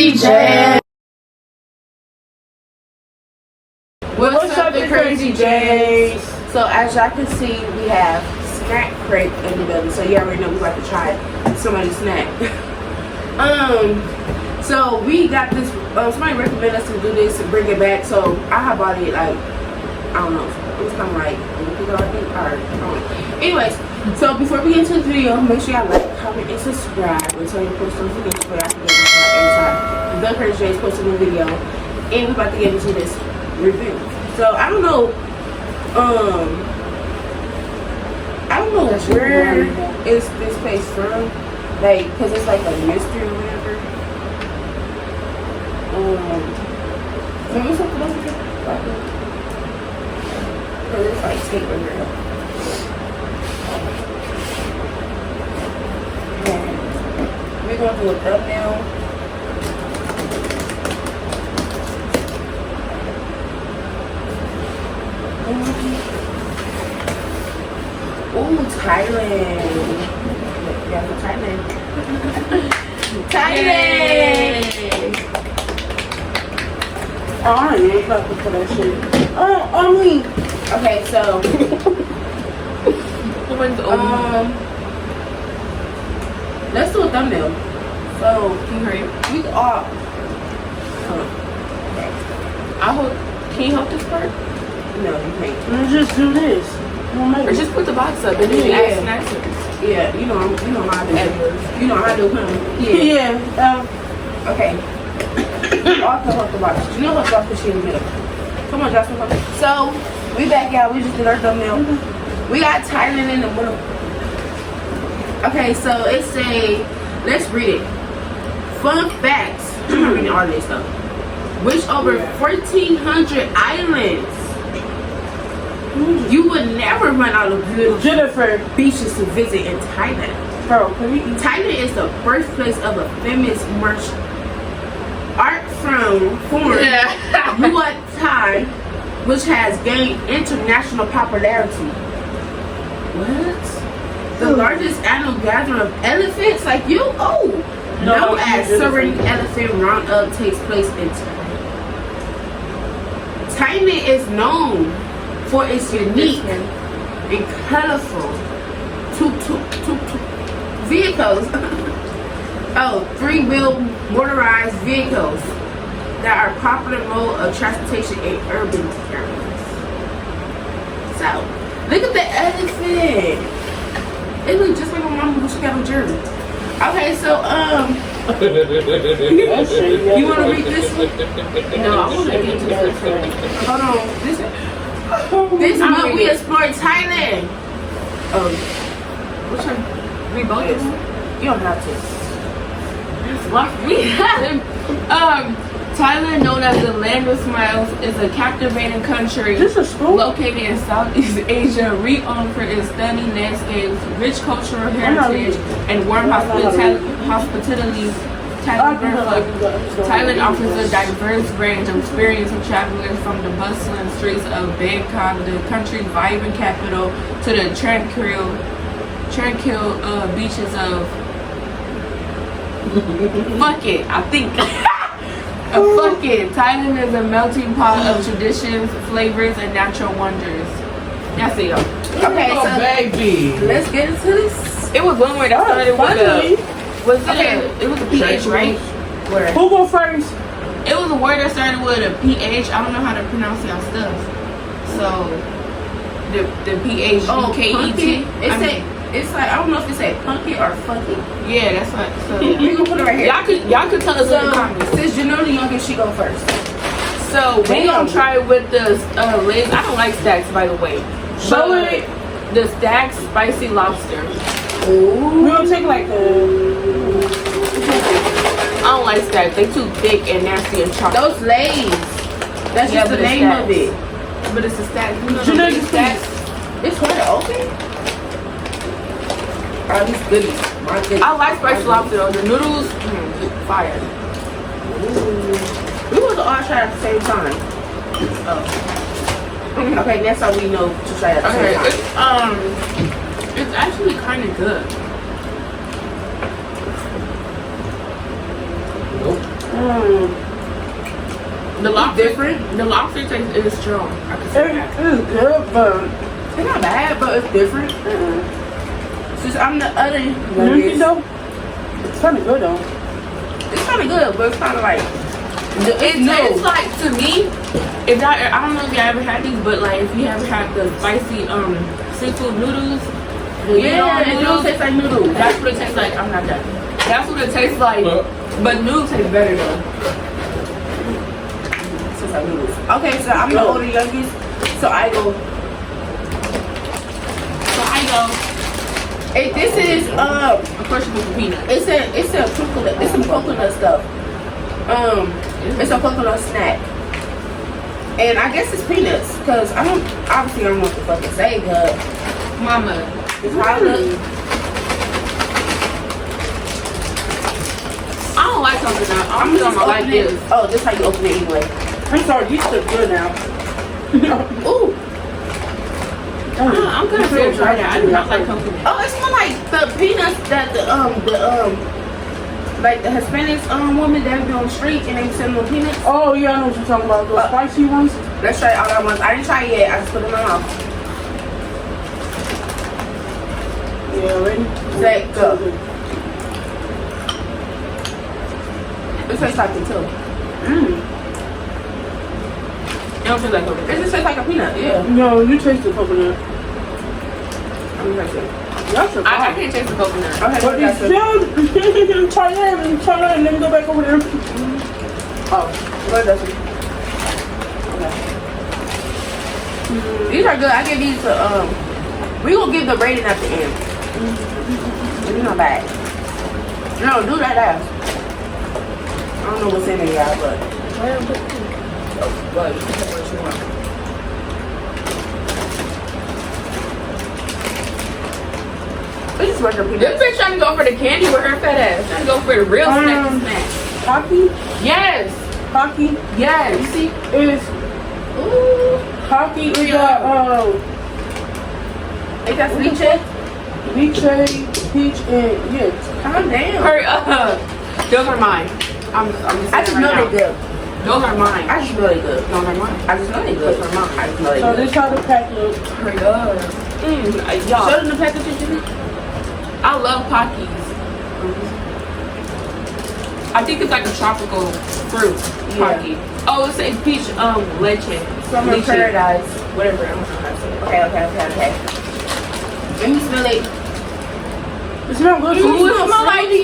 TheCrazyyjs. What's up, TheCrazyyjs? So as y'all can see, we have snack crate in the building. So you already know we about to try somebody's snack. So we got this. Somebody recommended us to do this and bring it back. So I have bought it like, I don't know. It was kind of like Bigo ID or anyways. So before we get into the video, make sure y'all like, comment, and subscribe. And turn your post notifications for y'all to get notified every time TheCrazyyjs posts a new video. And we're about to get into this review. So I don't know where is this place from, like, cause it's like a mystery or whatever. Maybe something else. Cause it's like tape over here. We're gonna do a thumbnail. Ooh, Thailand. Yeah, for Thailand. Thailand. Oh, I ain't fucking for that shit. Okay, so let's do a thumbnail. So we are. Can you hold this part? No, you can't. Let's just do this. Or just put the box up and then you ask answers. Yeah, you know how I do. You know how I do, huh? Yeah. Okay. Also hold the box. You know what box the shit in the middle. Come on, Jasmen. So we back, y'all. We just did our thumbnail. We got Thailand in the middle. Okay, so it's let's read it. Fun facts. I'm reading all this stuff. Which over 1,400 islands. You would never run out of good beaches to visit in Thailand. Thailand is the birthplace of a famous martial art form, Muay Thai, which has gained international popularity. What? The largest annual gathering of elephants like you? Known as Serene Elephant Roundup takes place in Thailand. Thailand is known for its unique and colorful vehicles. Three-wheel motorized vehicles that are popular mode of transportation in urban areas. So, look at the elephant. It looks just like my mama when she got on Jersey. Okay, so you want to read this one? No, I want to get to this one. Hold on. This month we explored Thailand. Which one? We both this? You don't have to. We have Thailand, known as the Land of Smiles, is a captivating country located in Southeast Asia, renowned for its stunning landscapes, rich cultural heritage, and warm hospitality. Thailand offers a diverse range of experience for travelers, from the bustling streets of Bangkok, the country's vibrant capital, to the tranquil beaches of Thailand is a melting pot of traditions, flavors, and natural wonders. That's it, y'all. Okay, so baby, let's get into this. It was one word that started with it was a PH, right? Where? Who go first? It was a word that started with a PH. I don't know how to pronounce y'all stuff. So the PH UKET. It's like, I don't know if it's a punky or funky. Yeah, that's what. So we gonna put it right here. Y'all could tell us in the comments. Since you know the youngest, she go first. So we gonna try with the Lay's. I don't like stacks, by the way. Show it. The Stacks spicy lobster. Ooh. We don't take like I don't like stacks. They too thick and nasty and chocolate. Those Lay's. That's just the name of it. But it's a stack. You know the stacks. It's hard to open. All these goodies. I like spicy lobster though. The noodles, fire. Ooh. We want to all try at the same time. Okay, that's how we know to try at the same time. It's actually kind of good. I The lobster different. The lobster taste is strong. I can say that. It is good, but It's not bad, but it's different. Since I'm the other you nuggets, though, it's kind of good though. it's kind of good, but it's kind of like It tastes like, to me, if y'all, I don't know if y'all ever had these, but like if you ever had the spicy seafood noodles, Yeah, it do taste like noodles. that's what it tastes like. I'm not done. That's what it tastes like, but noodles taste better though. It tastes like noodles. Okay, so I'm the older youngest, so I go. Hey, this is Of course, you put the peanuts. it's a coconut. It's some coconut stuff. It's a coconut snack, and I guess it's peanuts because I don't know what to fucking say, but Mama, it's probably. I don't like coconut. I'm just just gonna like open it. this. Oh, this is how you open it anyway. I'm sorry, these look good now. Ooh. I'm gonna feel try that. I do not like coconut. Oh, it's more like the peanuts that like the Hispanic woman that be on the street and they sell them peanuts. Oh yeah, I know what you're talking about. Those spicy ones. Let's try all that ones. I didn't try it yet. I just put it in my mouth. Yeah, ready? Say go. It tastes like it too. It don't taste like coconut. It just tastes like a peanut. Yeah. No, you taste the coconut. I'm gonna taste it. That's a I can't taste the coconut. Okay, But that's these it. try that and let me go back over there. Oh, what does it? Okay. These are good. I give these to we gonna give the rating at the end. It's not bad. No, do that ass. I don't know what's in it, y'all, but well, you can take what you want. This is working pretty This good. bitch trying to go for the candy with her fat ass. Trying to go for the real snack. Kaartiie? Yes. Kaartiie Yes. You see? is Ooh. Kaartiie is Ain't that sweet chick? lychee, peach, and yes. Calm down. Hurry up. Those are mine. I'm just I just saying know right they're now. good. Those are mine. I just know they're good. Those are mine. I just know they're good. Those are mine. I just know they're So good. this how the pack looks. Hurry up. Y'all. Show them the package, Jimmy. I love Pockies. I think it's like a tropical fruit. Pocky. Oh, it's a peach leche. Summer Lychee. paradise. Whatever. I don't know how to say it. Okay. Let me smell it. It smells good. Ooh, it smells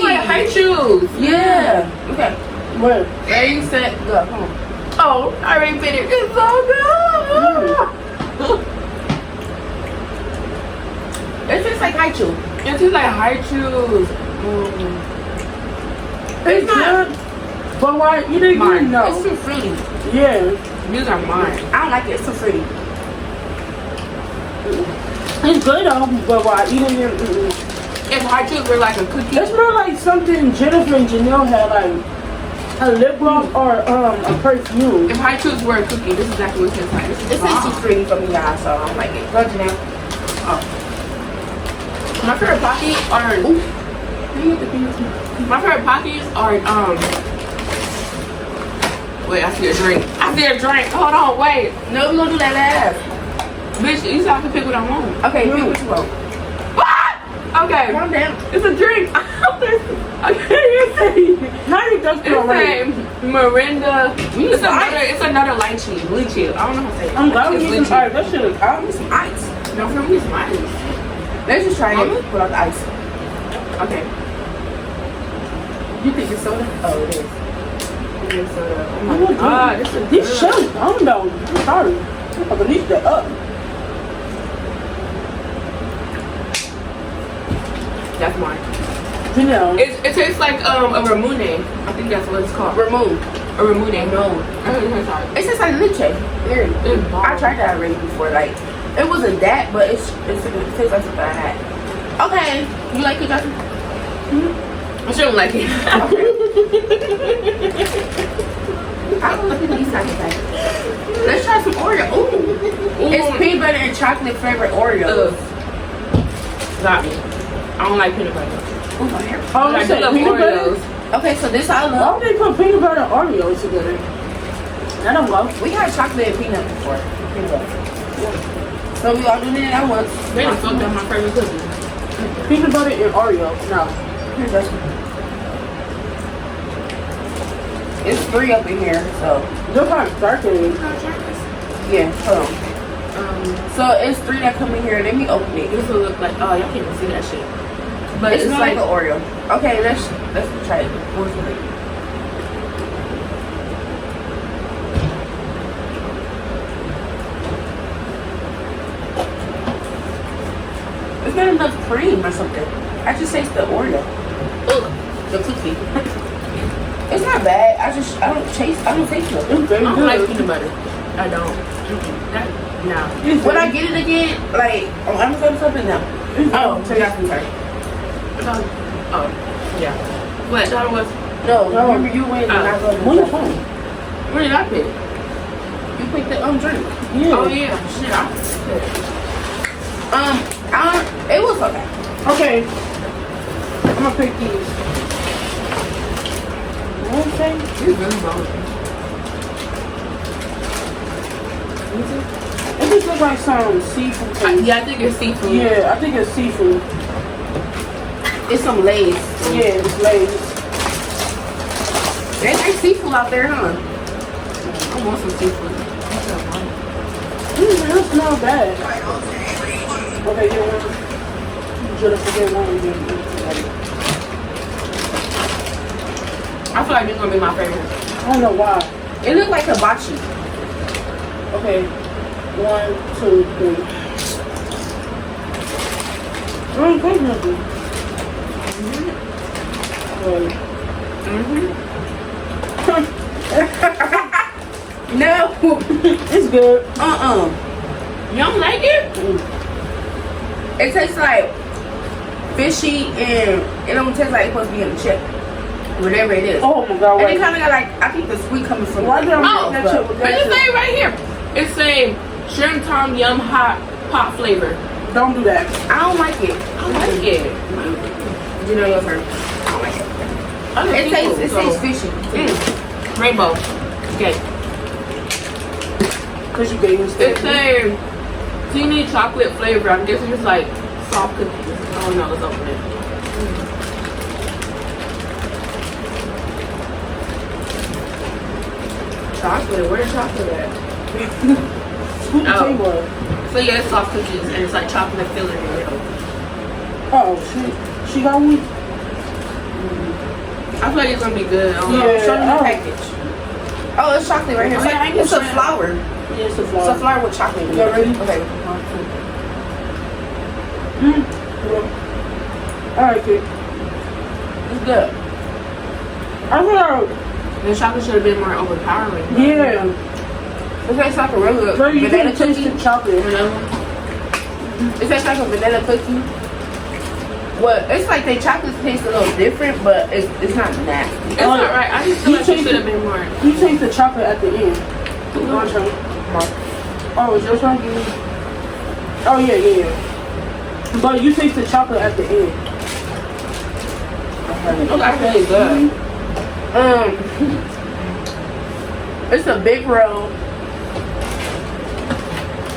like high shoes. Yeah. Okay. Where? Ready, set, go. Come on. Oh, I already finished. It's so good. It tastes like haichu. It tastes like high shoes. It's not. good. But why? You didn't Mine. even know. It's too fruity. Yeah. These are mine. I don't like it. It's too fruity. It's good though, but why? You didn't even... If high shoes were like a cookie. It smells like something Jennifer and Janelle had, like a lip gloss or a perfume. If high shoes were a cookie, this is exactly what it tastes like. This is It tastes too bomb. fruity for me, guys, so I don't like it. Go, Janelle. Oh. My favorite Pockies are. My favorite Pockies are Wait, I see a drink. Hold on, wait. No, we're gonna do that last. Bitch, you still have to pick what I want. Okay, pick what you want. What? Okay. Calm down. It's a drink. I can't even say. How you just feel It's right? a Mirinda. It's another lychee. Lychee. I don't know how to say it. I'm glad we It's need some lychee. ice. That shit is I'll need some ice. No, for me, it's mine. Let's just try Mama? it without the ice. Okay. You think it's soda? Oh, it is. It is soda. Oh my God, this is This good. shit is dumb though. I'm sorry. I released that up. That's mine. Janelle. It tastes like a ramune. I think that's what it's called. Remove. A ramune. No. It tastes like lychee. Very. It's bomb. I tried that already before. Like, it wasn't that, but it tastes like something I had. Okay. You like it, Jasmine? I shouldn't like it. I don't know if people eat chocolate packets. Let's try some Oreo. Ooh. It's peanut butter and chocolate flavored Oreos. Got me. I don't like peanut butter. Ooh, my hair. Oh, I you do said love peanut butter? Oreos. Okay, so this I Why love. would they put peanut butter and Oreos together? I don't know. We had chocolate and peanut before. Peanut butter. So we all doing it at once. They done fucked up my favorite cookie. Peanut butter and Oreos. No. Here's this one. It's 3 up in here, so Look how dark it is. yeah, hold on. So it's 3 that come in here. Let me open it. This will look like, oh, y'all can't even see that shit. But It's it's not like like, an Oreo. Okay, let's try it. What's it? It's not enough cream or something. I just taste the Oreo. ugh, the cookie. It's not bad. I don't taste it. It's very I don't good. like peanut butter. I don't. No. When I get it again, like on Amazon or something, no. Oh, so yeah, I'm sorry. Oh, yeah. What? That was, No, remember you went and I go to Where's your phone? where did I pick? You picked the drink. Yeah. Oh, yeah. Shit, It was okay. Okay. I'm gonna pick these. Okay. It's really wrong. It just looks like some seafood taste. Yeah, I think it's seafood. Yeah, I think it's seafood. It's some Lay's. Yeah, it's Lay's. They like seafood out there, huh? I want some seafood. It's not bad. Okay, get one. Just get one. I feel like this is gonna be my favorite. I don't know why. It looked like hibachi. Okay, 1, 2, 3. I don't taste nothing. Wait. No. It's good. You don't like it? It tastes like fishy and it don't taste like it's supposed to be in the chip. Whatever it is. Oh my god, And wait. it kind of got like, I think the sweet coming from Why did I Oh, make that chip with but that it's chip? saying right here. It's saying shrimp tom yum hot pot flavor. Don't do that. I don't like it. I like it. You know your turn. I don't like it. It tastes fishy. Rainbow. Okay. Because you gave me It's steak. a teeny chocolate flavor. I'm guessing it's like soft cookies. I don't know. Let's open it. Chocolate? Where's chocolate at? Scoop the Oh. table. So yeah, it's soft cookies and it's like chocolate filling in the middle. Oh, she got one? I feel like it's gonna be good. I don't know. Yeah. Show them the Oh. package. Oh, it's chocolate right here. Oh, yeah, I It's a can flower. Yeah, it's a It's a flower. flower with chocolate. in it. You ready? Okay. Alright, kid. It's good. I thought, The chocolate should have been more overpowering. yeah. It tastes like a regular Girl, you vanilla can't taste cookie. the chocolate. Whatever. It tastes like a vanilla cookie. Well, it's like the chocolate tastes a little different, but it's not nasty. It's alright. I just feel You like it taste should have it. been more. You taste the chocolate at the end. My turn. Oh, it's your turn? Oh, yeah. But you taste the chocolate at the end. It looks really good. It's a big roll.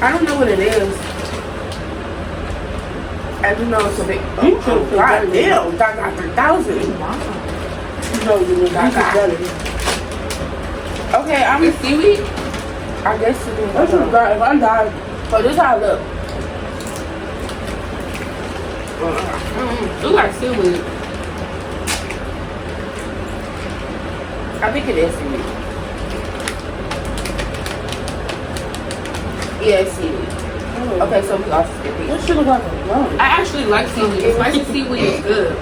I don't know what it is. I just know it's a big. You Oh, should feel God better. damn! Got 3,000. No, you need to better. Okay, I'm. It's seaweed? I guess it is. That's what God, if I die, But this how I look. It looks like seaweed. I think it is seaweed. Yeah, it's seaweed. Okay, so we lost it. that shit look like a gun. I actually like seaweed. Spicy seaweed is good.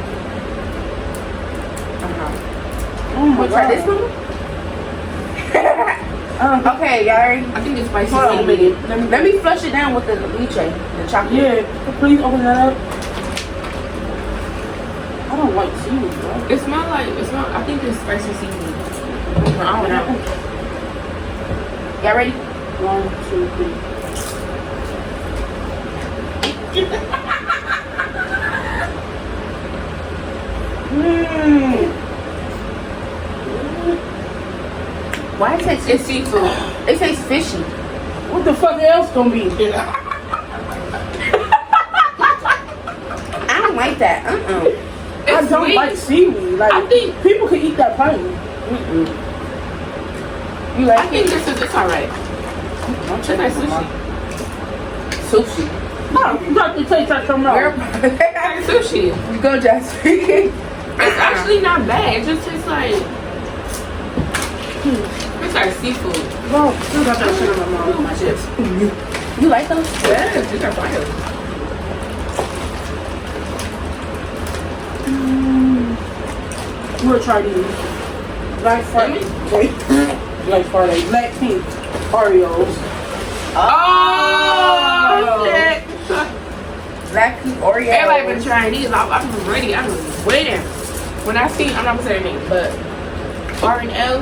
Oh my Wanna try god. this one? Okay, y'all ready? I think it's spicy Hold on a seaweed. minute. Let me flush it down with the lychee, the chocolate. Yeah, please open that up. I don't like seaweed, bro. It smells like, I think it's spicy seaweed. I don't know. Y'all ready? 1, 2, 3. Why it tastes? It's seafood. It tastes fishy. What the fuck else gonna be? I don't like that. I It's don't sweet. like seaweed. Like I think- people can eat that plain. You I like think it? it's alright. It's like sushi. Sushi. No, you got to taste that something Girl, else. Like sushi. you go, Jasmen. It's actually not bad. It just tastes like it's like seafood. No, you got that shit on my mouth. My chips. You like them? Yes, these are fire. We'll try these. Black Friday. Wait. Black Friday. Black pink Oreos. Oh shit! Black pink Oreo. Everybody been trying these. I was ready. I was waiting. When I seen, I'm not gonna say their name, but R and L.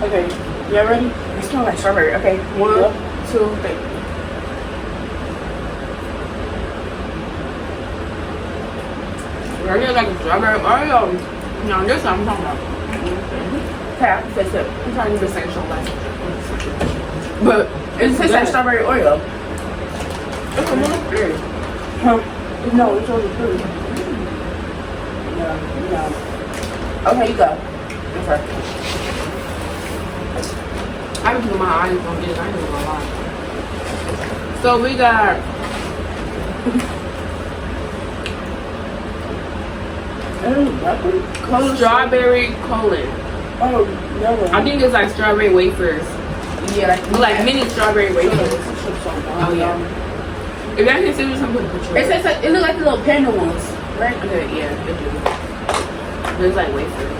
Okay. Y'all ready? It smells like strawberry. Okay, 1, 2, 3. Really like a strawberry Oreo. No, this what I'm talking about. Okay, I can taste it. I'm trying to do the same show like. But it tastes like strawberry Oreo. It's a little weird. Huh? No, it's only fruit. Yeah. Okay, you go. Okay. I was putting my eyes on this. I ain't gonna lie. So we got strawberry colon. Oh, never. I think it's like strawberry wafers. Yeah, Like mini strawberry wafers. Oh, yeah. If y'all can see this, I'm gonna put It tastes like, it look like the little panda ones, right? Okay, yeah, they do. There's like wafers.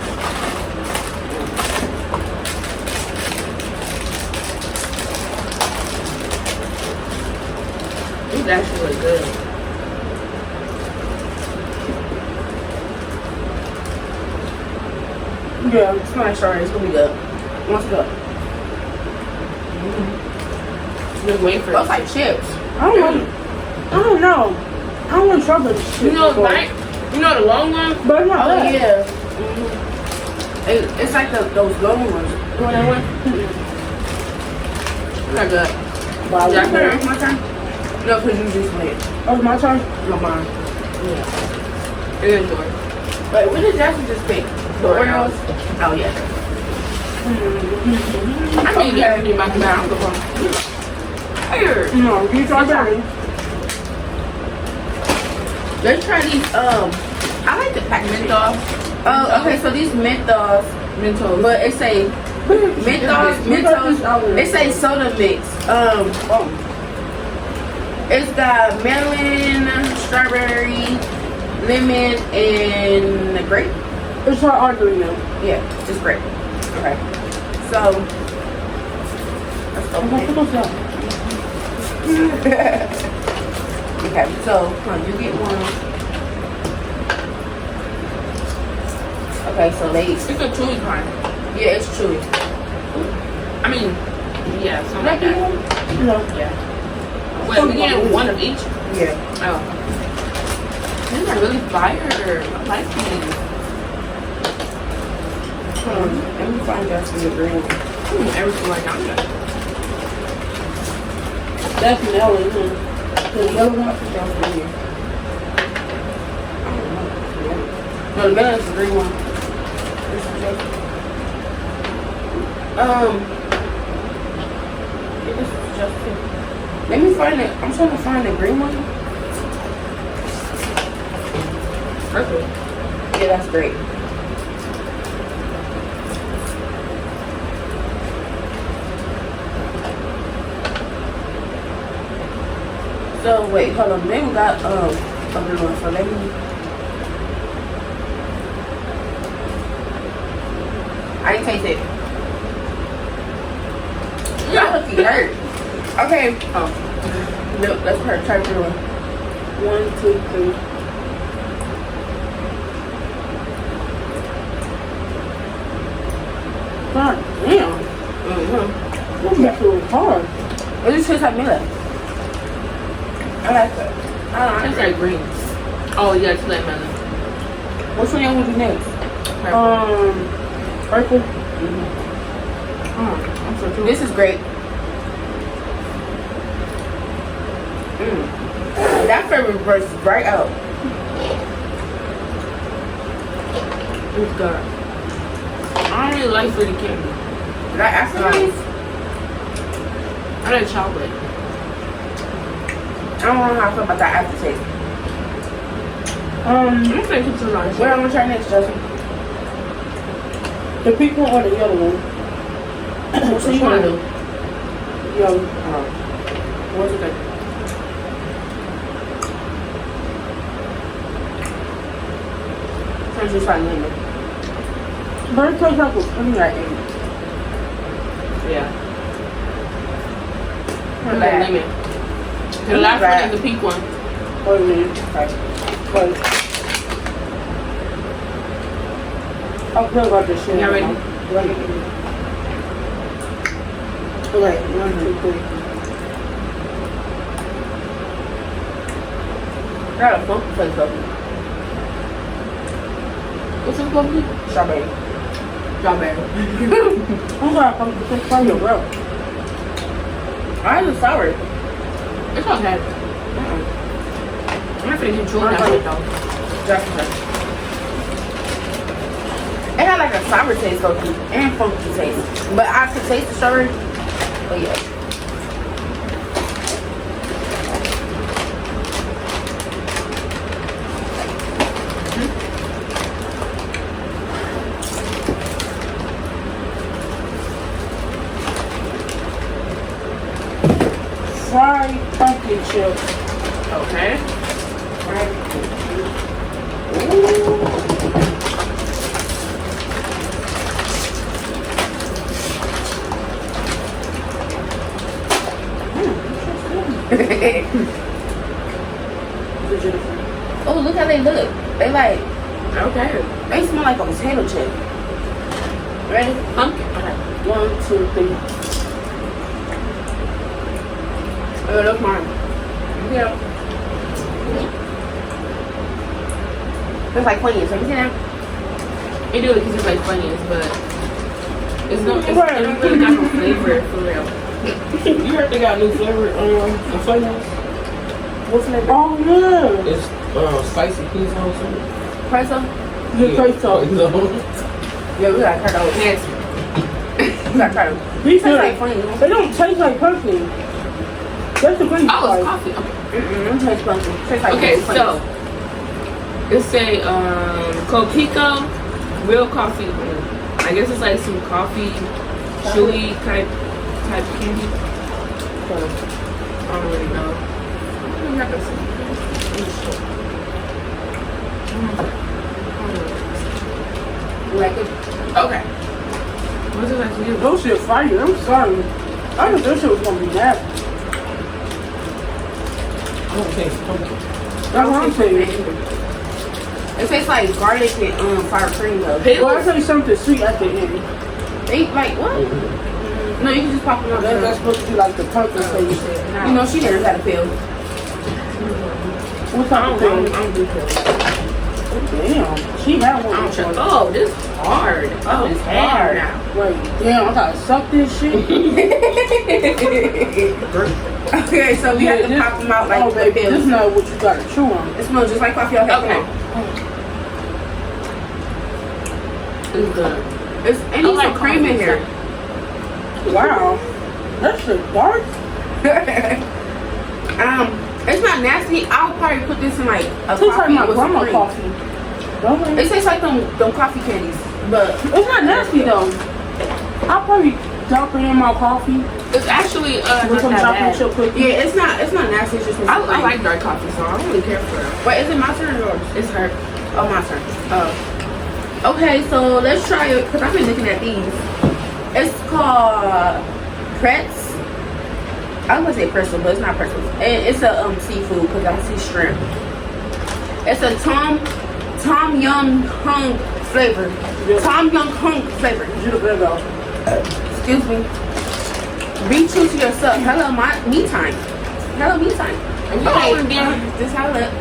It's actually really good. Yeah, it smells like strawberry. It's gonna be good. Let's go. There's wafers. Those like chips. I don't know. I don't want strawberry shit. You know, like, you know the long one? But it's not Oh bad. yeah. It's like those long ones. You know that one? Not good. Wow, Yeah, okay. It's my turn. No, because you just went. Oh, it's my turn? No, mine. Yeah. It is yours. Wait, what did Jasmine just pick? The Oreos? Oh yeah. I mean, Okay. everything back in there. I'm going. Here. No, you strawberry. Let's try these. I like the pack Menthol. Oh, okay. So these Mentos, but it say Mentos. It say soda mix. It's got melon, strawberry, lemon, and grape. It's her arguing now. Yeah, just grape. Okay. So let's open it. Okay, so you get one. Okay, so they. It's a chewy kind. Yeah, it's chewy. I mean, yeah, something like that. No. Yeah. Wait, we getting one of each? Yeah. Oh. These are really fire. I like these. Let me find just the green one. Everything like I'm good. That's melon. The yellow one. No, the melon is the green one. This is just it. Let me find it. I'm trying to find the green one. Perfect. Yeah, that's great. So wait, hold on. Then we got a blue one. So let me. I didn't taste it. That looking hurt. Okay. Oh. No, let's try blue one. 1, 2, 3. God damn. This is so hard. It just tastes like melon. I like that. It's like green. Oh, yeah, it's like melon. Which one y'all want to do next? Purple. I'm so true. This is great. That flavor bursts right out. It's good. I don't really like fruity candy. That aftertaste? I like chocolate. I don't know how I feel about that aftertaste. I'm gonna think it's nice. What I'm gonna try next, Justin? The pink one or the yellow one? What you wanna do? Yellow. What's it good? Just like lemon. But it tastes like a cream I ate. Yeah. Not Like bad. lemon. The last one is the pink one. Wait a minute. Okay. Wait. I'll feel about this shit. Y'all ready? Ready. Okay, 1, 2, 3. Got a funky flavor though. What's it called? Strawberry. Strawberry. I'm gonna come to try your bro. I was sour. It's okay. I'm not gonna control that shit though. Definitely. It had like a sour taste though too, and funky taste. But I could taste the strawberry. But yeah. Fried pumpkin chips. Okay. Oh, look how they look. They like, Okay. they smell like a potato chip. Ready? Pumpkin. Okay. 1, 2, 3. Oh, look mine. Yeah. It's like Funyuns. Have you seen that? It do it because it's like Funyuns, but it's no. It don't really got no flavor for real. You heard they got a new flavor on Funyuns? What's the name? Oh, yeah. It's spicy pizza or something. Pretzel? The queso. Yeah, we gotta try those. Yes. We gotta try those. These Tastes like are, Funyuns. they don't taste like pumpkin. That's the green Oh, part. it's coffee. It tastes pumpkin. Tastes like Okay, Funyuns. so it's a Copico real coffee. I guess it's like some coffee, chewy type candy. I don't really know. You have to see. You like it? Okay. What's it like to you? Those shit fire. I'm sorry. I thought this shit was gonna be nasty. I don't taste pumpkin. That's what I'm saying. It tastes like garlic and sour cream though. Well, I say something sweet at the end. They like what? No, you can just pop them out. That's supposed to be like the pumpkin taste. You know, she never had a pill. What type of I thing? don't do pills. Damn. She had one. I don't trust. Oh, this is hard. Oh, it's hard now. Wait, damn, I gotta suck this shit. Okay, so we have to pop them out like oh, the baby, pills. this is not what you gotta chew on. It smells just like coffee. Okay. Okay. It's good. It's, and I there's like some cream in coffee, here. Wow. That shit dark. It's not nasty. I'll probably put this in like a Tastes like coffee my with some grandma cream. coffee. Don't it? It tastes like them coffee candies, but It's not nasty though. I'll probably dump it in my coffee It's actually with not some that chocolate bad. chip cookies. yeah, it's not nasty. It's just with I some cream. like dark coffee, so I don't really care for it. Wait, is it my turn or yours? It's her. Oh, my turn. Oh. Okay, so let's try it because I've been looking at these. It's called Pretz. I was gonna say pretzel, but it's not pretzel. It's a seafood because I see shrimp. It's a Tom Yum Hung flavor. Tom Yum Hung flavor. Excuse me. Be true to yourself. Hello, me time. Hello, me time. Okay, then. This how it look.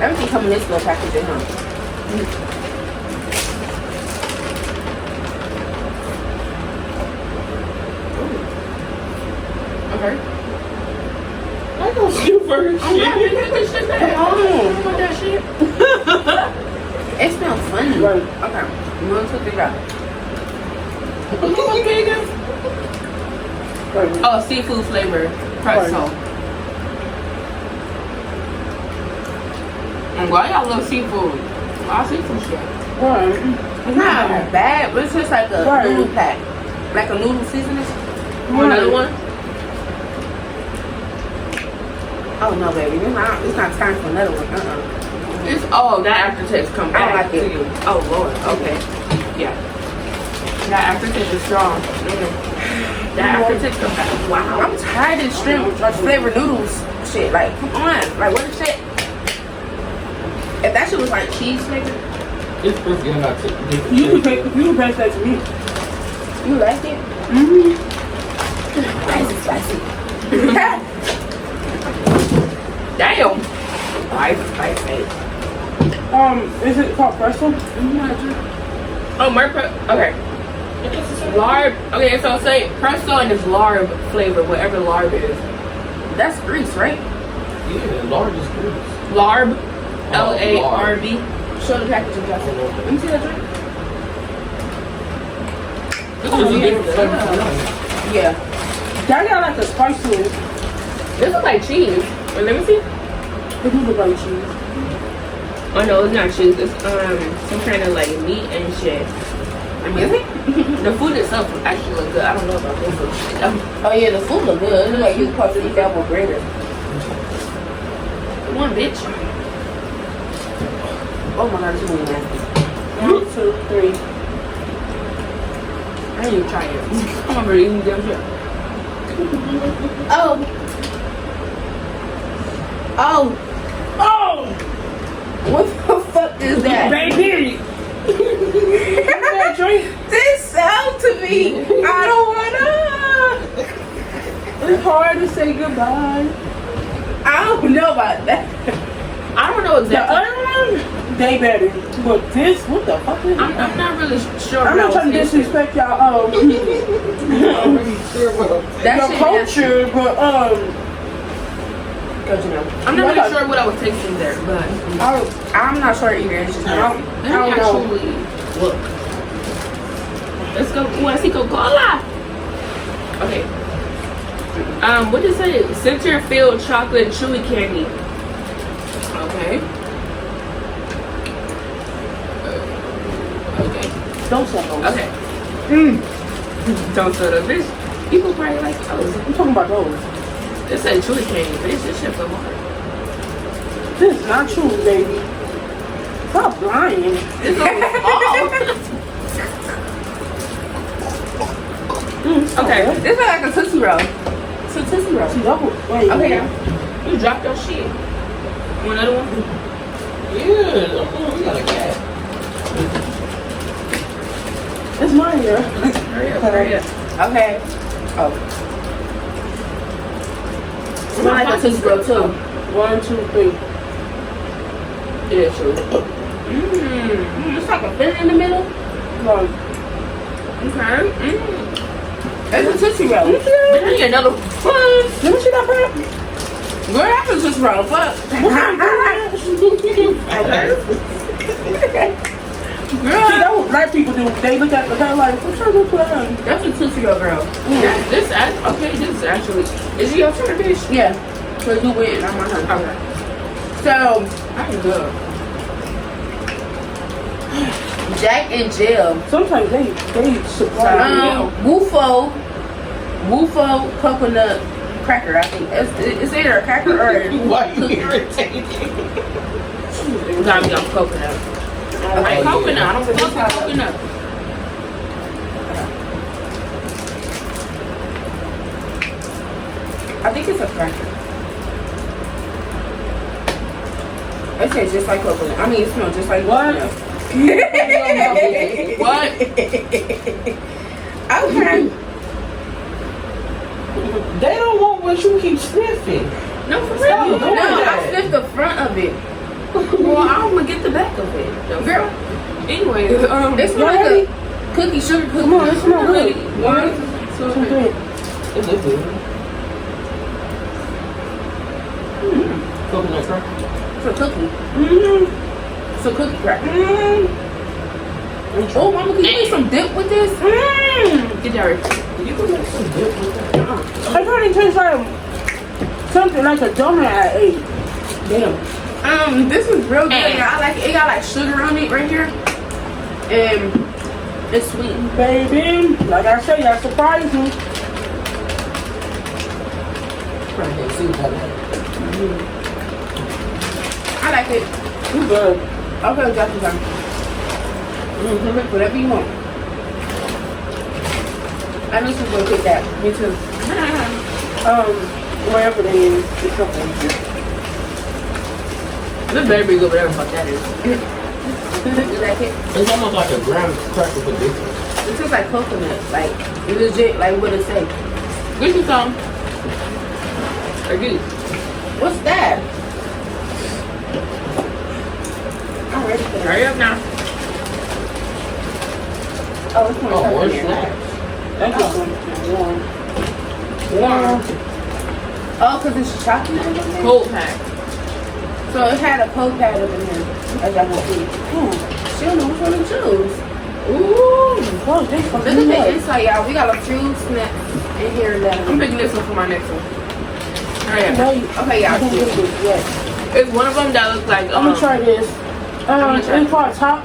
Everything come in this little package, huh? Okay. I don't see first. I'm not gonna get this shit back. Come on. Want that shit? It smells funny. Right. Okay. 1, 2, 3, go. Right. Oh, seafood flavor pretzel. And why y'all love seafood? All seafood shit. Right. It's not bad, but it's just like a Right. noodle pack. Like a noodle seasoning. Another one? Oh no, baby. It's not time for another one. It's that aftertaste come I don't back like to it. you. Oh Lord. Okay. Yeah. That aftertaste is strong. That aftertaste comes back. Wow. I'm tired of shrimp flavored noodles shit. Like, come on. Like, what is shit? If that shit was like cheese flavored, It's perfect. I'm not taking You can pass that to me. you like it? Mm-hmm. Spicy, spicy. Damn. Spicy. Is it called pretzel? Oh, okay. Larb. Okay, so say pretzel and it's larb flavor, whatever larb is. That's grease, right? Yeah, largest grease. Larb. L-A-R-B. Show the packaging, Justin. Let me see that drink. This is a different flavor from that. Yeah. That got like a spice to it. This looks like cheese. Wait, let me see. It do look like cheese. Oh no, it's not cheese. It's some kind of like meat and shit. I mean, is it? The food itself actually look good. I don't know about this food. Oh yeah, the food look good. It look like you supposed to eat that with grater. Come on, bitch. Oh my god, it's really nasty. 1, 2, 3. I need to try it. I'm already eating damn shit. Oh. Oh. Oh! What the fuck is that? Baby! That drink? This sound to me. I don't wanna. It's hard to say goodbye. I don't know about that. I don't know The exactly. other one, they better. But this, what the fuck is I'm that? not really sure. I'm not trying to disrespect y'all That your shit culture, but I'm not really sure what I was tasting there, but I'm not sure either. It's just, I let don't me know. actually look. Let's go. Oh, I see Coca-Cola. Okay. What did it say? Center filled chocolate chewy candy. Okay. Okay. don't say those. Okay. Don't soda, bitch. People probably like those. I'm talking about those. It said chewy candy, but it's just shit so hard. This is not true, baby. Stop lying. It's so small. Okay. This is like a Tootsie Roll. It's a Tootsie Roll. See, that was, wait, Okay. You dropped your shit. Want another one? Yeah, we got a cat. It's mine here. Hurry up, hurry up. Okay. Oh. It's not like a Tootsie Roll too. 1, 2, 3. Yeah, true. It's like a fin in the middle. No. Okay. It's a Tootsie Roll. Let me get another one. Let me see that part. Girl, that's a Tootsie Roll. Fuck. See, that what black people do. They look at the guy like, what's trying to put on? That's a Tootsie Roll, girl. This is actually. Is it your turn, bitch? Yeah. So you win. I'm on her. Okay. So, I'm good. Jack and Jill. Sometimes they supply. Woofo coconut cracker. I think it's either a cracker or Why you irritated? Got me off coconut. Alright, coconut. I don't fuck with coconut. I think it's a cracker. It tastes just like coconut. I mean, it smells just like What? coconut. What? Okay. They don't want what you keep sniffing. No, for real. No, I sniffed the front of it. Well, I'm gonna get the back of it. Girl. Anyway, This one like a cookie, sugar cookie. Come on, this smell good. So Some good. It looks good. Coconut cracker. It's a cookie. Mm-hmm. It's a cookie cracker. Mm-hmm. Oh, mama, can you make some dip with this? Get that right. You can make some dip with that. I thought it tastes like something like a donut I ate. Damn. This is real good. I like it. It got like sugar on it right here. And it's sweet. Baby, like I said, y'all surprised me. Trying to see what I like it. You good. Okay, Jasmine. Whatever you want. I knew she was gonna pick that. Me too. Wherever they is, it's something here. This better be good, whatever the fuck that is. You like it? It's almost like a graham cracker for this. It tastes like coconut. Like, legit, like what it say. Get you some. Or do. What's that? I'm ready for that. Hurry up now. Oh, it's one Oh, more chocolate. snacks. That's just warm. Warm. Oh, because it's chocolate. Cold pack. So it had a cold pad up in here. As I can see. She don't know which one to choose. Ooh. Oh, this Look at the inside, y'all. We got a few snacks in here that I'm picking this one for my next one. Hurry up. Okay, y'all. Yes. It's one of them that looks like I'm gonna try this. gonna try It's called Top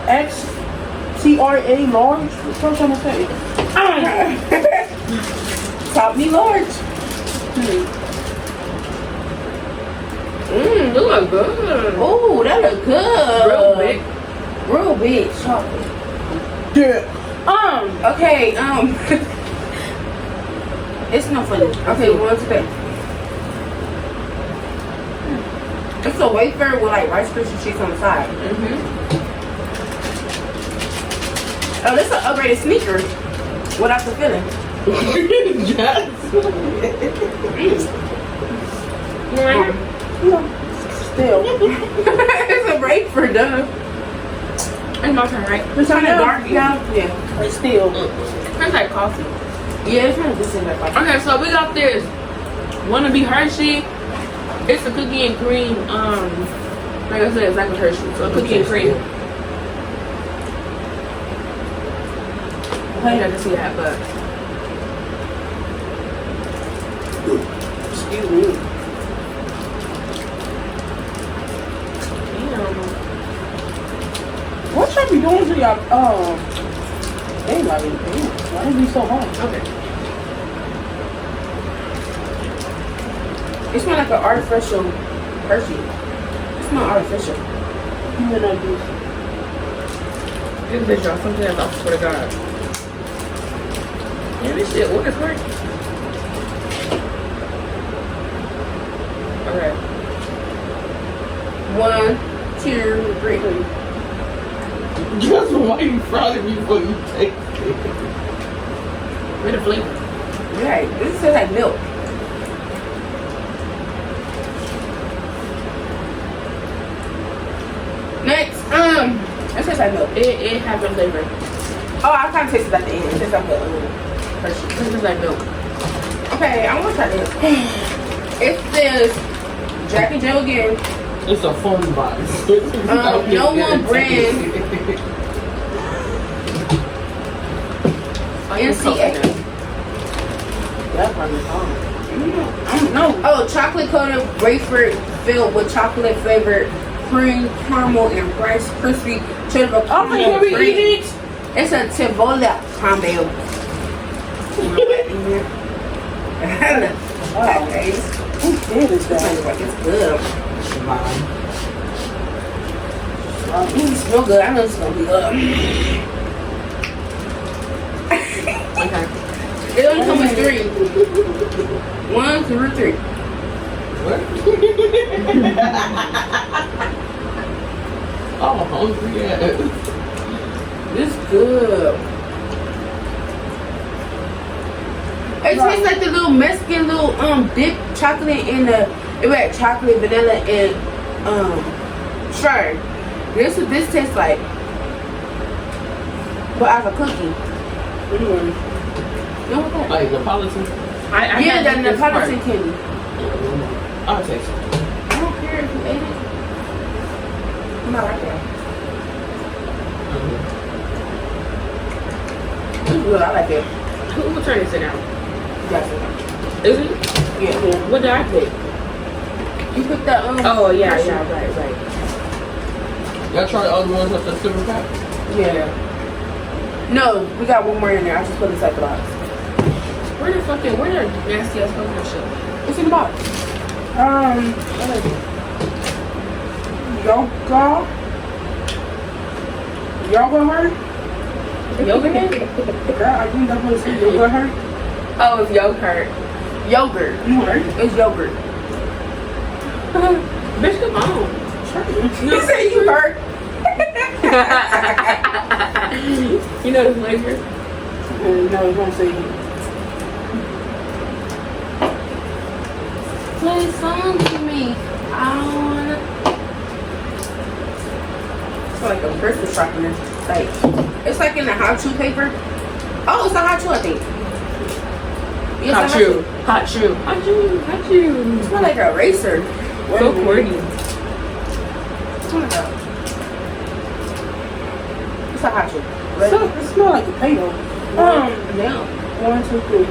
XTRA large. What's what I'm trying to say? Top me large. They look good. Ooh, that look good. Real big. Real big chocolate. Yeah. Okay, it's not funny. Okay, one today. It's a wafer with like Rice Krispie treats on the side. Oh, this is an upgraded sneaker without the filling. Still. It's a wafer, duh. It's my turn, right? It's kind of dark, yeah. Yeah. But still. Tastes like coffee. Yeah, it's kind of just like that. Okay, so we got this Wanna Be Hershey. It's a cookie and cream. Like I said, it's like a Hershey. So cookie and cream. I got to see that, but Excuse me. What y'all be doing to y'all? They like it. Why they be so hard? okay. It smells like an artificial Hershey. It smells artificial. Even like this. This bitch y'all something else, I swear to God. Yeah, this shit, what is hard? Okay. 1, 2, 3. Just why you proud of me before you take it? Where the flavor? Right, this tastes like milk. Next, it tastes like milk. It has no flavor. Oh, I kind of taste it at the end. It tastes like a Hershey. This is like milk. Okay, I'm gonna try this. It says Jack and Jill again. It's a phone box. No one brand. NCA. That's probably fine. No. Oh, chocolate coated wafer filled with chocolate flavored cream, caramel, and Rice Krispie cheddar Oh, here we eat it. It's a Tibola combo. Wow. Okay. Who did is that? It's good. It smells good. I know it's gonna be good. Okay. It only comes with 3. 1, 2, 3. What? Oh, hungry ass. This good. It tastes like the little Mexican little dip chocolate in the. It had chocolate, vanilla, and Sure. This tastes like, but as a cookie. Anyway. You know what that? Like Neapolitan. Yeah, that Neapolitan candy. I'll taste it. I don't care if you ate it. I'm not like that. It's good. I like it. Who turn this now? Jasmen. Is it? Yeah. What did I pick? You picked that Oh yeah, right. Y'all try all the ones with the silver pack? Yeah. No, we got one more in there. I just put it inside the box. Where the nasty ass coconut shit? It's in the box. Yogurt hurt? Yogurt? Yeah, I think that's what it said. Yogurt hurt? Oh, it's yogurt. Yogurt. You hurt? It's yogurt. Bitch, come on. You say you hurt. You know the flavor? No, it's gonna say Play a song to me. I wanna. It's like a Christmas chocolate. Like, it's like in the hot chew paper. Oh, it's a hot chew, I think. Yes, Hot chew. It's not like a eraser. So corny. It's a hot chew. it smells like potato. Yeah. 1, 2, 3.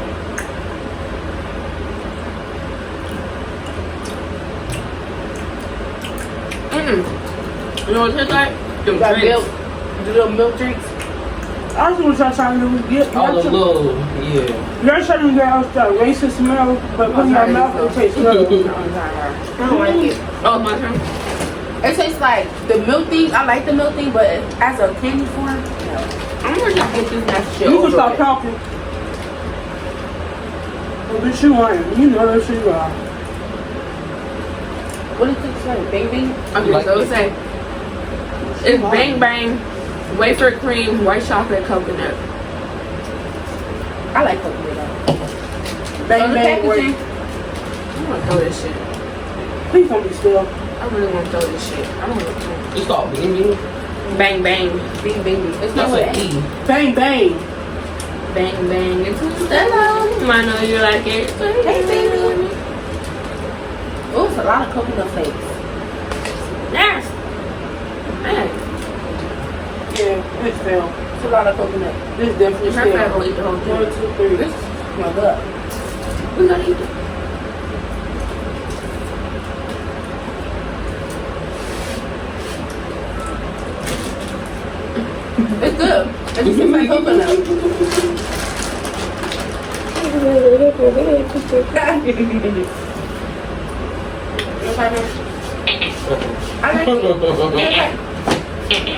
You know what it tastes like? Them Got drinks. milk. The little milk drinks. I just want to try to get All the little, yeah. you're trying to get out that racist smell, but put in your mouth it tastes good. I don't like it. Oh, my turn. It tastes like the milk thing. I like the milk thing, but as a candy form, no. I'm gonna just get this nasty shit You can over stop with. talking. Oh, bitch, you lying. You know that shit you are. What does it say? Bang bang? Okay, so it's like it's bang bang, wafer cream, white chocolate, coconut. I like coconut. Bang, the bang, packaging. wait. I wanna throw this shit. Please don't be still. I really wanna throw this shit. I don't wanna throw It's called Bing. bang bang, Bing bang. It's not That's what an E. Bang, bang. bang bang. It's Stella. I know you like it. Hey, baby. Oh, it's a lot of coconut flakes. Yes. Man, Yeah, it's still. It's a lot of coconut. This definitely I'm not still. gonna eat the whole 1, thing. 2, 3. This smells good. We gotta eat it. It's good. It tastes like coconut. I like it.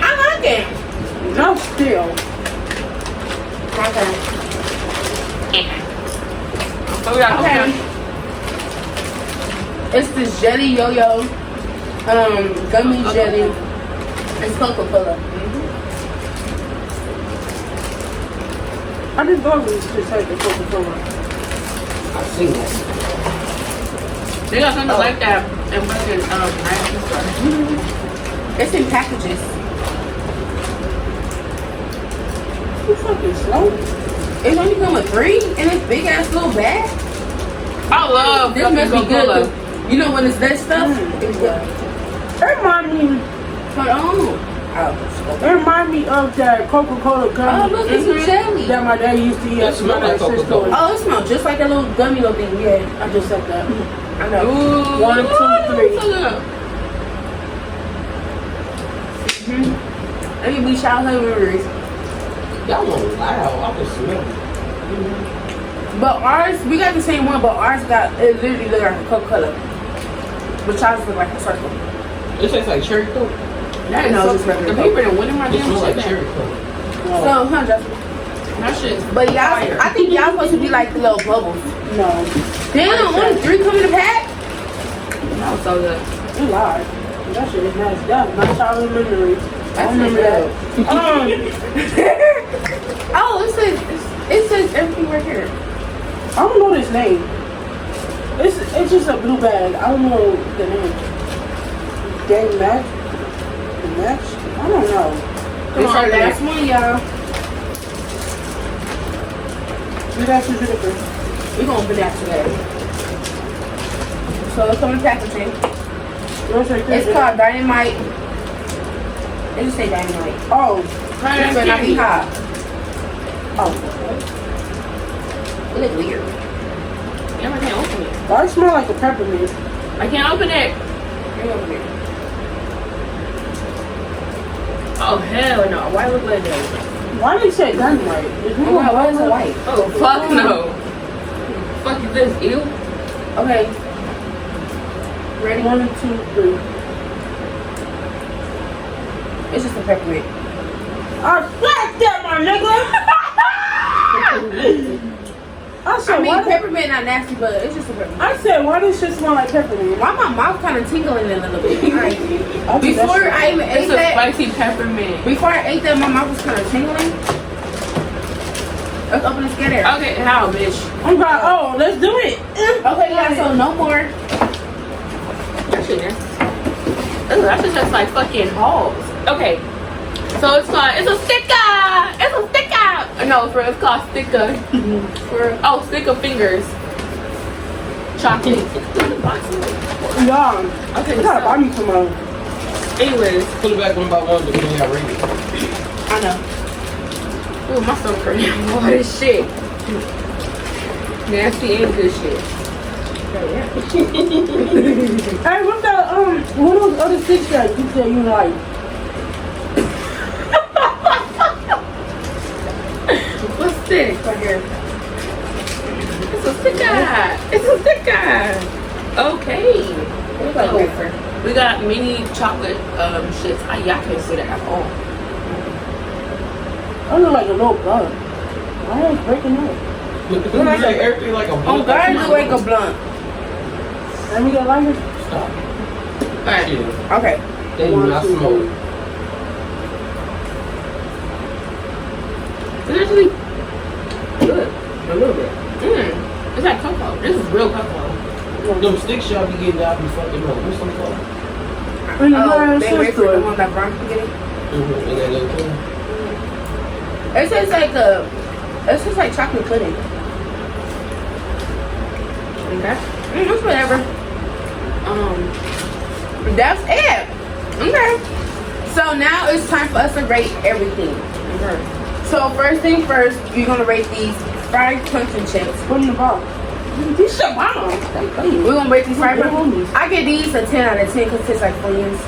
I like it. Not still. Okay. So we got Okay. coconut. It's this jelly yo-yo, gummy jelly. It's Coca-Cola. I just thought it was just like the Coca-Cola. I've seen that. They got something like that in fucking INSTA. It's in packages. You fucking slow. It only come with 3 in this big ass little bag. I love This fucking must be Coca-Cola. good. You know when it's that stuff? It's good. It remind me. Hold on. It remind me of that Coca-Cola gummy. Oh, look, it's some jelly. that my dad used to eat. It smell like Coca-Cola. Oh, it smells just like that little gummy little thing. Yeah, I just said that. I know. Ooh, 1, 2, 3. so good. Let me be childhood memories. Y'all know loud. I can smell it. But ours, we got the same one, but ours got, it literally look like a Coca-Cola. But ours look like a circle. It tastes like cherry coke. That is No, so just regular the paper done went in my It damn smells like shit. cherry coke. So, Justin? That shit. But y'all, Fire. I think y'all supposed to be like the little bubbles. No. Damn, only 3 come in the pack? That was so good. You lied. That shit is nice. That's my childhood memory. I remember that. Oh, it says everything right here. I don't know this name. It's just a blue bag. I don't know the name. Game match? Match? I don't know. It's our last one, y'all. You got some sugar. We're gonna open that together. So it's coming packaging. It's called Dynamite. They just say Dynamite. Oh. It's gonna be hot. Oh. It looks weird. Yeah, I can't open it. Why it smell like a peppermint? I can't open it. Bring it over here. Oh hell no! Why look like that? Why did you say dynamite? Oh, wow, why is it white? Oh fuck no! Fuck is this? Ew. Okay. Ready? 1, 2, 3. It's just a peppermint. I slapped that, my nigga! I said, I mean, why peppermint not nasty, but it's just a peppermint. I said, why does shit smell like peppermint? Why my mouth kind of tingling a little bit? Like, I think before that's- I even ate It's a that, spicy peppermint. before I ate that, my mouth was kind of tingling. Let's open the scanner. Okay, how, bitch? I'm like, oh, let's do it. Okay, yeah, so no more. That shit nasty. Ooh, that shit just like fucking hogs. Okay, so it's called, it's a sticker! It's a sticker! No, for it's called sticker. Oh, sticker fingers. Chocolate. Yeah. Okay, You gotta buy so, me some more. anyways. Put it back one by one, depending on how read it. I know. Ooh, my stomach hurting. All this shit. Nasty and good shit. Hey, what's that, what are those other six that you said you like? What's this? Right here. It's a sticker. It's a sticker. Okay. It's like wafer. We got mini chocolate shits. Y'all can't see that at all. I look like a little bug. Why are you breaking up? You like everything like a Oh, God, you like a blunt. Let me get lighter. Stop. Alright. Yeah. Okay. They do not smoke. It's actually good. A little bit. It's like cocoa. This is real cocoa. Them sticks y'all be getting out be fucking up. What's them called? In the Oh, little they wait for the sister. one that Brian can get it. In that little thing. It tastes like it's like chocolate pudding. Okay. It's whatever. That's it. Okay. So now it's time for us to rate everything. Okay. So first thing first, you're gonna rate these fried pumpkin chips. Put in the box. These shit bomb. We're gonna rate these fried pumpkin. Homies. I give these a 10 out of 10 because it tastes like friends.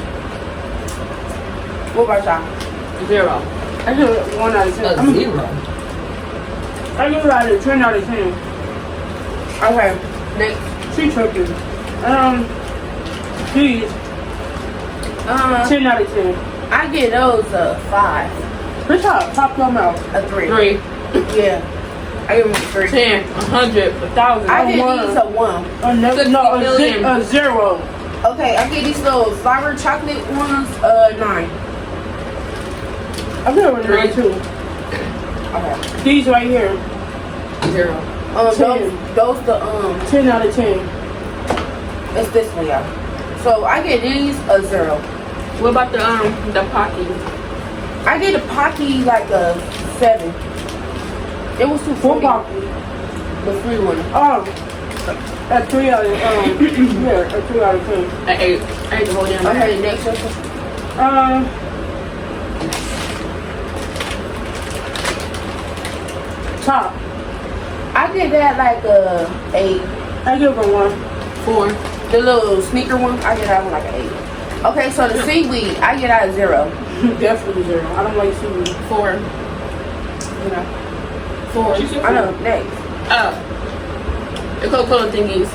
What about y'all? 0. I give it 1 out of 10. A 0. I give it out of 10 out of 10. Okay. Next. She tripping. These 10 out of 10. I give those a 5. Bitch, I pop your mouth. A 3. 3. Yeah. I give them a 3. 10. 100. 1,000. I give one. these a 1. No, 60 million. a 0. Okay, I give these little flower chocolate ones 9. I give it a 9 too. Okay. These right here, 0. 'Those the 10 out of 10. it's this one, y'all. So I give these a 0. What about the Pocky? I gave the Pocky like a 7. It was too Full fruity. pop. The free one. A 3 out of yeah, a 3 out of 10. I ate the whole damn bag. Okay, next one. Top. I give that like a 8. I give it a 1. 4. The little sneaker one, I give that one like an 8. Okay, so the seaweed, I get that a 0. Definitely 0. I don't like seaweed. 4. You know. 4. I know. Next. The Coca-Cola thingies.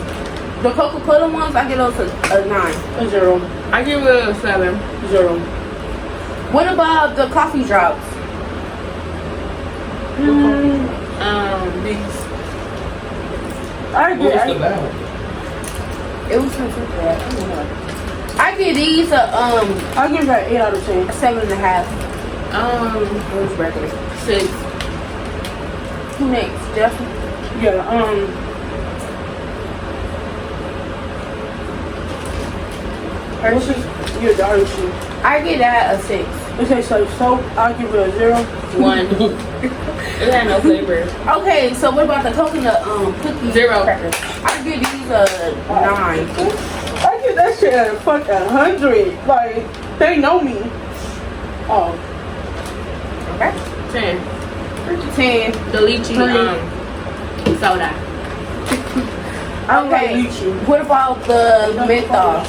The Coca-Cola ones, I get those a 9. A 0. I give it a 7. 0. What about the coffee drops? These. I What was the agree. bad? It was some fruit for that. I give these a I give that 8 out of 10. 7.5. It was regular. 6. Who next? Justin? Yeah. Hershey. You're the Hershey. I get that a 6. Okay, so I'll give it a 0. 1. It had no flavor. Okay, so what about the coconut cookies? 0. Crackers? I give these a 9. I get that shit at a fucking 100. Like, they know me. Oh. Okay. 10. 10. The lychee soda. Okay. What about the menthol?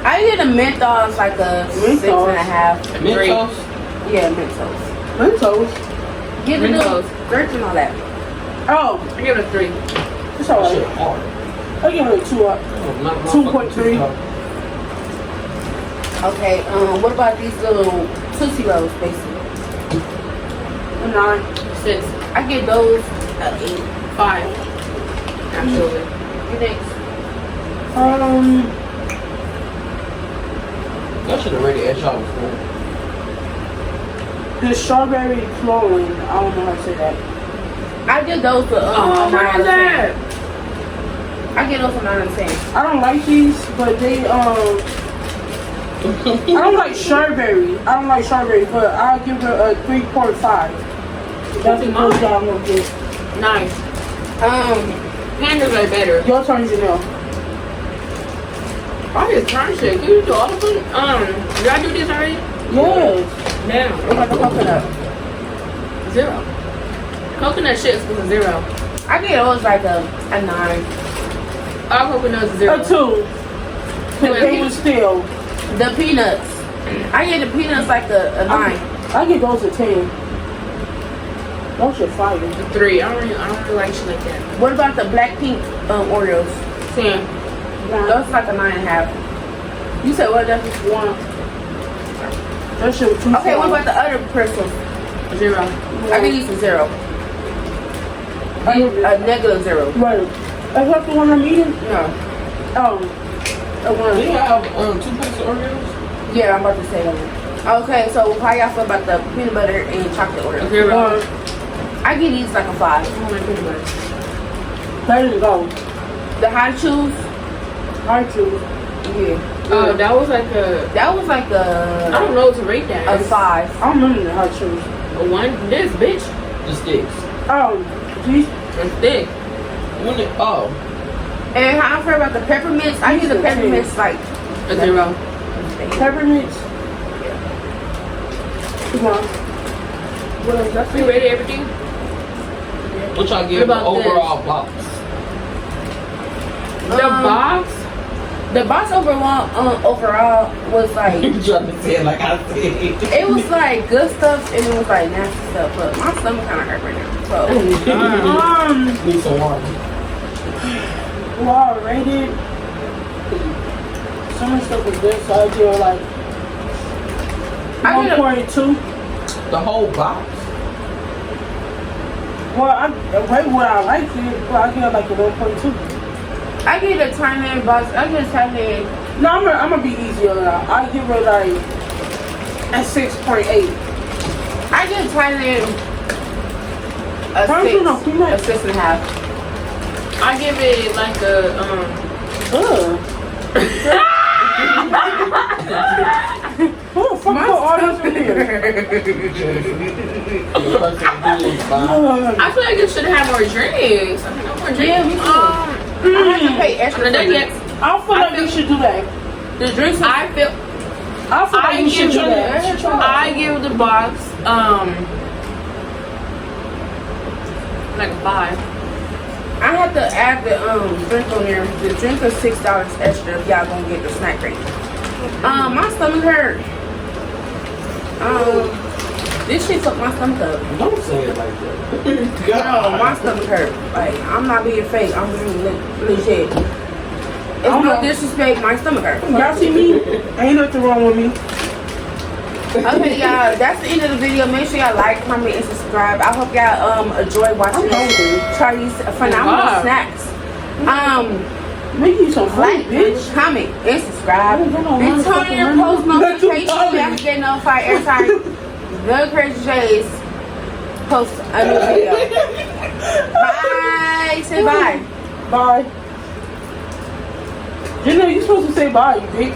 I get the menthol like a 6.5. Mentos? Yeah, Mentos. Mentos? Give it Mentos. a grape and all that. Oh, I give it a 3. it's alright. Shit hard. I give it a 2. Not 2.3. Okay, what about these little Tootsie Rolls, basically? A 9. 6. I give those a 8. 5. Absolutely. You next? I should have already asked y'all before. The strawberry flowing. I don't know how to say that. I give those a 9 out of 10. I give those a 9 out of 10. I don't like these, but they I don't like strawberry. But I'll give it a 3.5. That's the most I'm gonna give. Nice. Candles are better. Your turn, Janelle. I just trying shit. Can you do all of them? Did I do this already? Yes. Damn. What about the coconut? 0. Coconut chips was a 0. I give those like a 9. All coconuts 0. A 2. They was still. The peanuts. I give the peanuts like a 9. I give those a 10. Those are fire. 3. I don't really like shit like that. What about the black pink Oreos? 10. Those like a 9.5. You said what? That's just 1. That shit was too Okay, what far. about the other pretzels? 0. I give these a 0. A negative 0. Right. Is that the one I'm eating? No. A 1. Do you have 2 packs of Oreos? Yeah, I'm about to say that. Okay, so how y'all feel about the peanut butter and chocolate Oreos? 0. I give these like a 5. I don't like peanut butter. There you go. The high chews, I choose. yeah. Oh, that was like a. That was like I a don't know what to rate that. 5. I'm remember the hot choose. A 1. This bitch. The sticks. These It's thick. When it, oh. And how I feel about the peppermints, I give the peppermints like A 0. peppermints. Come on. What else? That's We rated everything. What y'all give What the about overall box? The box. The box overall was like You trying to say it like I said. it was like good stuff and it was like nasty stuff, but my stomach kind of hurt right now. So Need some water. Well, I rated. Some of the stuff was good, so I give like I get a- 1.2. The whole box? Well, way what I liked it, but I give it like a 1.2. I get a Thailand box. I get a Thailand. No, I'm gonna be easy on that. I give it like a 6.8. I get a Thailand a Why don't you know 6, peanut? a 6.5. I give it like a Who the fuck put all this in here? I feel like it should have more drinks. I mean, no more drinks. Yeah, me too. I have to pay extra for drinks. I feel like we should do that. The drinks. I feel like we should do that. I give the box like a 5. I have to add the drink on there. The drink is $6 extra if y'all gonna get the snack rate. My stomach hurt. This shit fucked my stomach up. Don't say it like that. No, my stomach hurt. Like, I'm not being fake. I'm being legit. It's no disrespect. My stomach hurt. Y'all see me? Ain't nothing wrong with me. Okay, y'all. That's the end of the video. Make sure y'all like, comment, and subscribe. I hope y'all enjoy watching Charlie's phenomenal snacks. Make you some food, Like, bitch. comment, and subscribe. I don't know, And turn your post notifications so That's y'all can get notified every time TheCrazyyjs post a new video. Bye. Say bye. Bye. You know, you're supposed to say bye, you bitch.